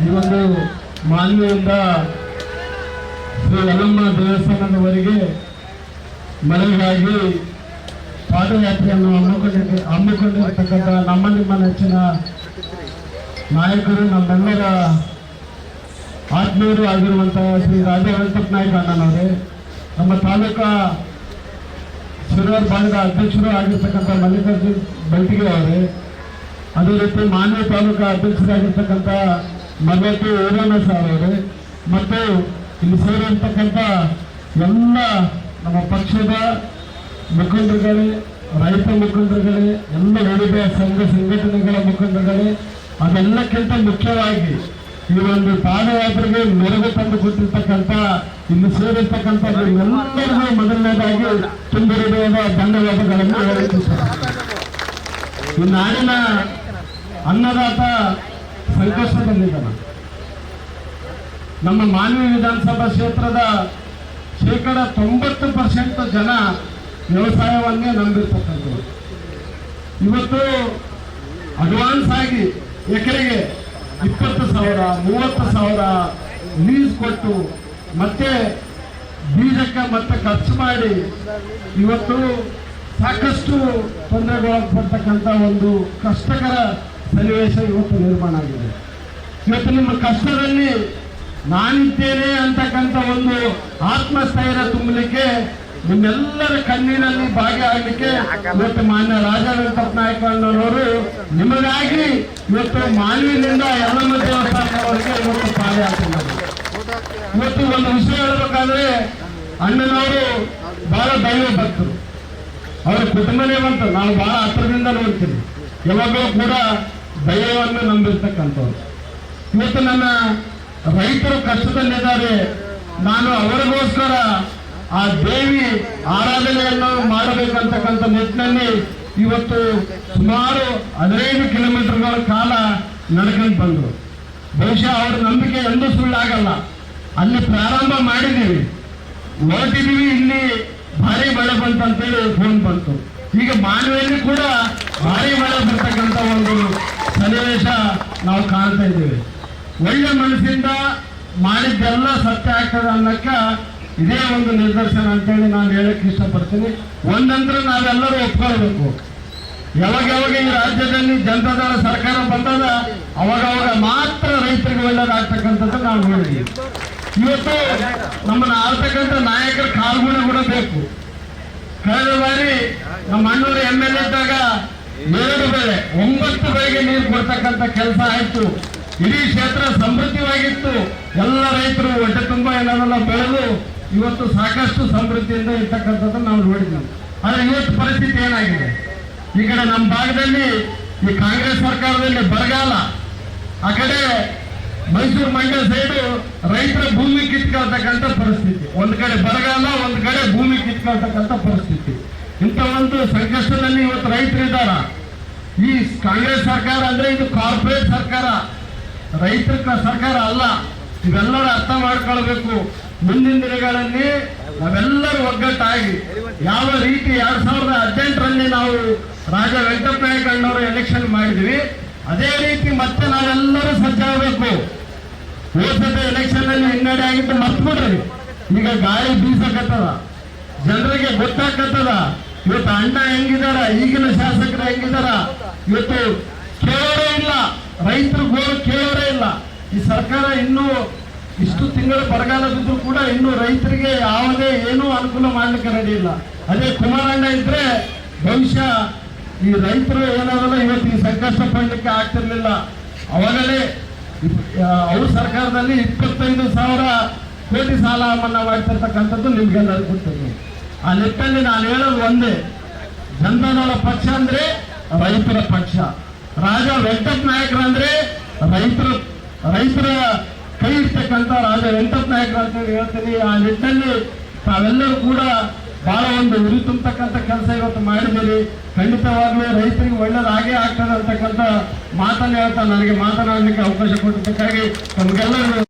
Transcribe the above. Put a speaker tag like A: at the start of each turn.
A: ಈ ಒಂದು ಮಾನ್ಯದಿಂದ ಶ್ರೀ ಯಲ್ಲಮ್ಮ ದೇವಸ್ಥಾನದವರೆಗೆ ಮನೆಗಾಗಿ ಪಾದಯಾತ್ರೆಯನ್ನು ಹಮ್ಮಿಕೊಂಡಿರ್ತಕ್ಕಂಥ ನಮ್ಮ ನಿಮ್ಮ ನೆಚ್ಚಿನ ನಾಯಕರು, ನಮ್ಮೆಲ್ಲರ ಆತ್ಮೀಯರು ಆಗಿರುವಂತಹ ಶ್ರೀ ರಾಜ ವೆಂಕಟ ನಾಯ್ಕ ಅಣ್ಣನವರೇ, ನಮ್ಮ ತಾಲೂಕಾ ಶಿರೂರು ಭಾಗದ ಅಧ್ಯಕ್ಷರು ಆಗಿರ್ತಕ್ಕಂಥ ಮಲ್ಲಿಕಾರ್ಜುನ್ ಬೆಳ್ತಿಗೆ ಅವರೇ, ಅದೇ ರೀತಿ ಮಾನ್ಯ ತಾಲೂಕಾ ಅಧ್ಯಕ್ಷರಾಗಿರ್ತಕ್ಕಂಥ ಮಲ್ಲಟ್ಟಿ ಈರಣ್ಣ ಸಾರ್ ಅವರೇ, ಮತ್ತು ಇಲ್ಲಿ ಸೇರಿರ್ತಕ್ಕಂಥ ಎಲ್ಲ ನಮ್ಮ ಪಕ್ಷದ ಮುಖಂಡರುಗಳೇ, ರೈತ ಮುಖಂಡರುಗಳೇ, ಎಲ್ಲ ವಿವಿಧ ಸಂಘ ಸಂಘಟನೆಗಳ ಮುಖಂಡರುಗಳೇ, ಅದೆಲ್ಲಕ್ಕಿಂತ ಮುಖ್ಯವಾಗಿ ಈ ಒಂದು ಪಾದಯಾತ್ರೆಗೆ ಮೆರುಗು ತಂದು ಕೊಟ್ಟಿರ್ತಕ್ಕಂಥ ಇಲ್ಲಿ ಸೇರಿರ್ತಕ್ಕಂಥ ಎಲ್ಲರಿಗೂ ಮೊದಲನೇದಾಗಿ ತುಂಬಿರುವ ಧನ್ಯವಾದಗಳನ್ನು ಹೇಳುತ್ತಿದ್ದಾರೆ. ಈ ನಾಡಿನ ಅನ್ನದಾತ ಸಂಕಷ್ಟದಲ್ಲಿದ್ದಾನೆ. ನಮ್ಮ ಮಾನ್ವಿ ವಿಧಾನಸಭಾ ಕ್ಷೇತ್ರದ 90% ಜನ ವ್ಯವಸಾಯವನ್ನೇ ನಂಬಿರ್ತಕ್ಕಂಥದ್ದು. ಇವತ್ತು ಅಡ್ವಾನ್ಸ್ ಆಗಿ ಎಕರೆಗೆ 20,000 30,000 ಲೀಸ್ ಕೊಟ್ಟು ಮತ್ತೆ ಬೀಜಕ್ಕೆ ಮತ್ತೆ ಖರ್ಚು ಮಾಡಿ ಇವತ್ತು ಸಾಕಷ್ಟು ತೊಂದರೆಗೊಳಪಡ್ತಕ್ಕಂಥ ಒಂದು ಕಷ್ಟಕರ ಸನ್ನಿವೇಶ ಇವತ್ತು ನಿರ್ಮಾಣ ಆಗಿದೆ. ಇವತ್ತು ನಿಮ್ಮ ಕಷ್ಟದಲ್ಲಿ ನಾನಿದ್ದೇನೆ ಅಂತಕ್ಕಂಥ ಒಂದು ಆತ್ಮಸ್ಥೈರ್ಯ ತುಂಬಲಿಕ್ಕೆ, ನಿಮ್ಮೆಲ್ಲರ ಕಣ್ಣೀರಲ್ಲಿ ಭಾಗಿಯಾಗಲಿಕ್ಕೆ ಇವತ್ತು ಮಾನ್ಯ ರಾಜ ವೆಂಕಟ ನಾಯ್ಕ ಅಣ್ಣನವರು ನಿಮಗಾಗಿ ಇವತ್ತು ಮಾನ್ವಿನಿಂದ ಯಲ್ಲಮ್ಮ ದೇವಸ್ಥಾನದವರೆಗೆ ಇವತ್ತು ಪಾದಯಾತ್ರೆ ಮಾಡಿದ್ದಾರೆ. ಇವತ್ತು ಒಂದು ವಿಷಯ ಹೇಳಬೇಕಾದ್ರೆ, ಅಣ್ಣನವರು ಬಹಳ ದೈವ ಭಕ್ತರು, ಅವರ ಕುಟುಂಬನೇ ಬಂತು. ನಾವು ಬಹಳ ಹತ್ತಿರದಿಂದ ನೋಡ್ತೀವಿ, ಯಾವಾಗಲೂ ಕೂಡ ದೈವವನ್ನು ನಂಬಿರ್ತಕ್ಕಂಥವ್ರು. ಇವತ್ತು ನನ್ನ ರೈತರು ಕಷ್ಟದಲ್ಲಿದ್ದಾರೆ, ನಾನು ಅವರಿಗೋಸ್ಕರ ಆ ದೇವಿ ಆರಾಧನೆಯನ್ನು ಮಾಡಬೇಕಂತಕ್ಕಂಥ ನಿಟ್ಟಿನಲ್ಲಿ ಇವತ್ತು ಸುಮಾರು 15 ಕಿಲೋಮೀಟರ್ಗಳ ಕಾಲ ನಡ್ಕೊಂಡು ಬಂದರು. ಬಹುಶಃ ಅವರ ನಂಬಿಕೆ ಎಂದೂ ಸುಳ್ಳಾಗಲ್ಲ. ಅಲ್ಲಿ ಪ್ರಾರಂಭ ಮಾಡಿದ್ದೀವಿ, ಹೊರಟಿದ್ದೀವಿ, ಇಲ್ಲಿ ಭಾರಿ ಮಳೆ ಬಂತಂತೇಳಿ ಫೋನ್ ಬಂತು. ಈಗ ಮಾನವಿಯಲ್ಲಿ ಕೂಡ ಭಾರಿ ಮಳೆ ಬರ್ತಕ್ಕಂಥ ಒಂದು ಸನ್ನಿವೇಶ ನಾವು ಕಾಣ್ತಾ ಇದ್ದೀವಿ. ಒಳ್ಳೆ ಮನಸ್ಸಿಂದ ಮಾಡಿದ್ದೆಲ್ಲ ಸತ್ಯ ಆಗ್ತದೆ ಅನ್ನಕ್ಕ ಇದೇ ಒಂದು ನಿದರ್ಶನ ಅಂತೇಳಿ ನಾನು ಹೇಳಕ್ಕೆ ಇಷ್ಟಪಡ್ತೀನಿ. ಒಂದಂದ್ರೆ ನಾವೆಲ್ಲರೂ ಒಪ್ಕೊಳ್ಬೇಕು, ಯಾವಾಗ ಈ ರಾಜ್ಯದಲ್ಲಿ ಜನತಾದಳ ಸರ್ಕಾರ ಬಂದದ ಅವಾಗ ಮಾತ್ರ ರೈತರಿಗೆ ಒಳ್ಳೇದಾಗ್ತಕ್ಕಂಥದ್ದು ನಾವು ನೋಡಿದ್ವಿ. ಇವತ್ತು ನಮ್ಮನ್ನ ಆಳ್ತಕ್ಕಂಥ ನಾಯಕರ ಕಾಲ್ಗುಣ ಕೂಡ ಬೇಕು. ಕಳೆದ ಬಾರಿ ನಮ್ಮ ಅಣ್ಣೂರು MLA ಇದ್ದಾಗ 2 ಬೆಳೆ 9 ಬೆಳೆಗೆ ನೀರು ಕೊಡ್ತಕ್ಕಂಥ ಕೆಲಸ ಆಯ್ತು. ಇಡೀ ಕ್ಷೇತ್ರ ಸಮೃದ್ಧವಾಗಿತ್ತು. ಎಲ್ಲ ರೈತರು ಹೊಟ್ಟೆ ತುಂಬ ಏನಾದೆಲ್ಲ ಬೆಳೆದು ಇವತ್ತು ಸಾಕಷ್ಟು ಸಮೃದ್ಧಿಯಿಂದ ಇರ್ತಕ್ಕಂಥದ್ದು ನಾವು ನೋಡಿದ್ವಿ. ಆದರೆ ಇವತ್ತು ಪರಿಸ್ಥಿತಿ ಏನಾಗಿದೆ, ಈ ಕಡೆ ನಮ್ಮ ಭಾಗದಲ್ಲಿ ಈ ಕಾಂಗ್ರೆಸ್ ಸರ್ಕಾರದಲ್ಲಿ ಬರಗಾಲ, ಆ ಕಡೆ ಮೈಸೂರು ಮಂಡ್ಯ ಸೈಡು ರೈತರ ಭೂಮಿ ಕಿತ್ಕೊಳ್ತಕ್ಕಂಥ ಪರಿಸ್ಥಿತಿ. ಒಂದು ಕಡೆ ಬರಗಾಲ, ಒಂದು ಕಡೆ ಭೂಮಿ ಕಿತ್ಕೊಳ್ತಕ್ಕಂಥ ಪರಿಸ್ಥಿತಿ. ಇಂಥ ಒಂದು ಸಂಕಷ್ಟದಲ್ಲಿ ಇವತ್ತು ರೈತರಿದ್ದಾರ. ಈ ಕಾಂಗ್ರೆಸ್ ಸರ್ಕಾರ ಅಂದ್ರೆ ಇದು ಕಾರ್ಪೊರೇಟ್ ಸರ್ಕಾರ, ರೈತರ ಸರ್ಕಾರ ಅಲ್ಲ. ಇವೆಲ್ಲರೂ ಅರ್ಥ ಮಾಡ್ಕೊಳ್ಬೇಕು. ಮುಂದಿನ ದಿನಗಳಲ್ಲಿ ನಾವೆಲ್ಲರೂ ಒಗ್ಗಟ್ಟಾಗಿ ಯಾವ ರೀತಿ 2018ರಲ್ಲಿ ನಾವು ರಾಜ ವೆಂಕಟ ನಾಯ್ಕ ಅಣ್ಣವರು ಎಲೆಕ್ಷನ್ ಮಾಡಿದ್ವಿ, ಅದೇ ರೀತಿ ಮತ್ತೆ ನಾವೆಲ್ಲರೂ ಸಜ್ಜಾಗಬೇಕು. ಹೋದ ಎಲೆಕ್ಷನ್ ಅಲ್ಲಿ ಹಿನ್ನಡೆ ಆಗಿದ್ದು ಮರ್ತ್ಬಿಡ್ರಿ. ಈಗ ಗಾಳಿ ಬೀಸಕತ್ತದ, ಜನರಿಗೆ ಗೊತ್ತಾಗತ್ತದ. ಇವತ್ತು ಅಣ್ಣ ಹೆಂಗಿದಾರ, ಈಗಿನ ಶಾಸಕರು ಹೆಂಗಿದಾರ, ಇವತ್ತು ಕೇಳೋರೇ ಇಲ್ಲ, ರೈತರು ಗೋಳು ಕೇಳೋರೇ ಇಲ್ಲ. ಈ ಸರ್ಕಾರ ಇನ್ನೂ ಇಷ್ಟು ತಿಂಗಳು ಬರಗಾಲ ಬಿದ್ದರೂ ಕೂಡ ಇನ್ನೂ ರೈತರಿಗೆ ಯಾವುದೇ ಏನೂ ಅನುಕೂಲ ಮಾಡ್ಲಿಕ್ಕೆ ರೆಡಿ ಇಲ್ಲ. ಅದೇ ಕುಮಾರಣ್ಣ ಇದ್ರೆ ಬಹುಶಃ ಈ ರೈತರು ಏನಾದಲ್ಲ ಇವತ್ತು ಈ ಸಂಕಷ್ಟ ಪಡಲಿಕ್ಕೆ ಆಗ್ತಿರ್ಲಿಲ್ಲ. ಅವಾಗಲೇ ಅವ್ರ ಸರ್ಕಾರದಲ್ಲಿ 25,000 ಕೋಟಿ ಸಾಲ ಮನ್ನಾ ಮಾಡ್ತಿರ್ತಕ್ಕಂಥದ್ದು ನಿಮ್ಗೆಲ್ಲರೂ ಗೊತ್ತಿದೆ. ಆ ನಿಟ್ಟಿನಲ್ಲಿ ನಾನು ಹೇಳೋದು ಒಂದೇ, ಜನತಾದಳ ಪಕ್ಷ ಅಂದ್ರೆ ರೈತರ ಪಕ್ಷ. ರಾಜ ವೆಂಕಟ ನಾಯಕರು ಅಂದ್ರೆ ರೈತರ ಕೈ ಇರ್ತಕ್ಕಂಥ ರಾಜ ವೆಂಕಟ ನಾಯಕರು ಅಂತ ಹೇಳ್ತೀನಿ. ಆ ನಿಟ್ಟಿನಲ್ಲಿ ತಾವೆಲ್ಲರೂ ಕೂಡ ಬಹಳ ಒಂದು ಉರಿ ತುಂಬತಕ್ಕಂಥ ಕೆಲಸ ಇವತ್ತು ಮಾಡಿದ್ದೀರಿ. ಖಂಡಿತವಾಗ್ಲೂ ರೈತರಿಗೆ ಒಳ್ಳೇದಾಗೇ ಆಗ್ತದೆ ಅಂತಕ್ಕಂಥ ಮಾತನ್ನು ಹೇಳ್ತಾ ನನಗೆ ಮಾತನಾಡಲಿಕ್ಕೆ ಅವಕಾಶ ಕೊಟ್ಟಿದ್ದಕ್ಕಾಗಿ ತಮಗೆಲ್ಲರೂ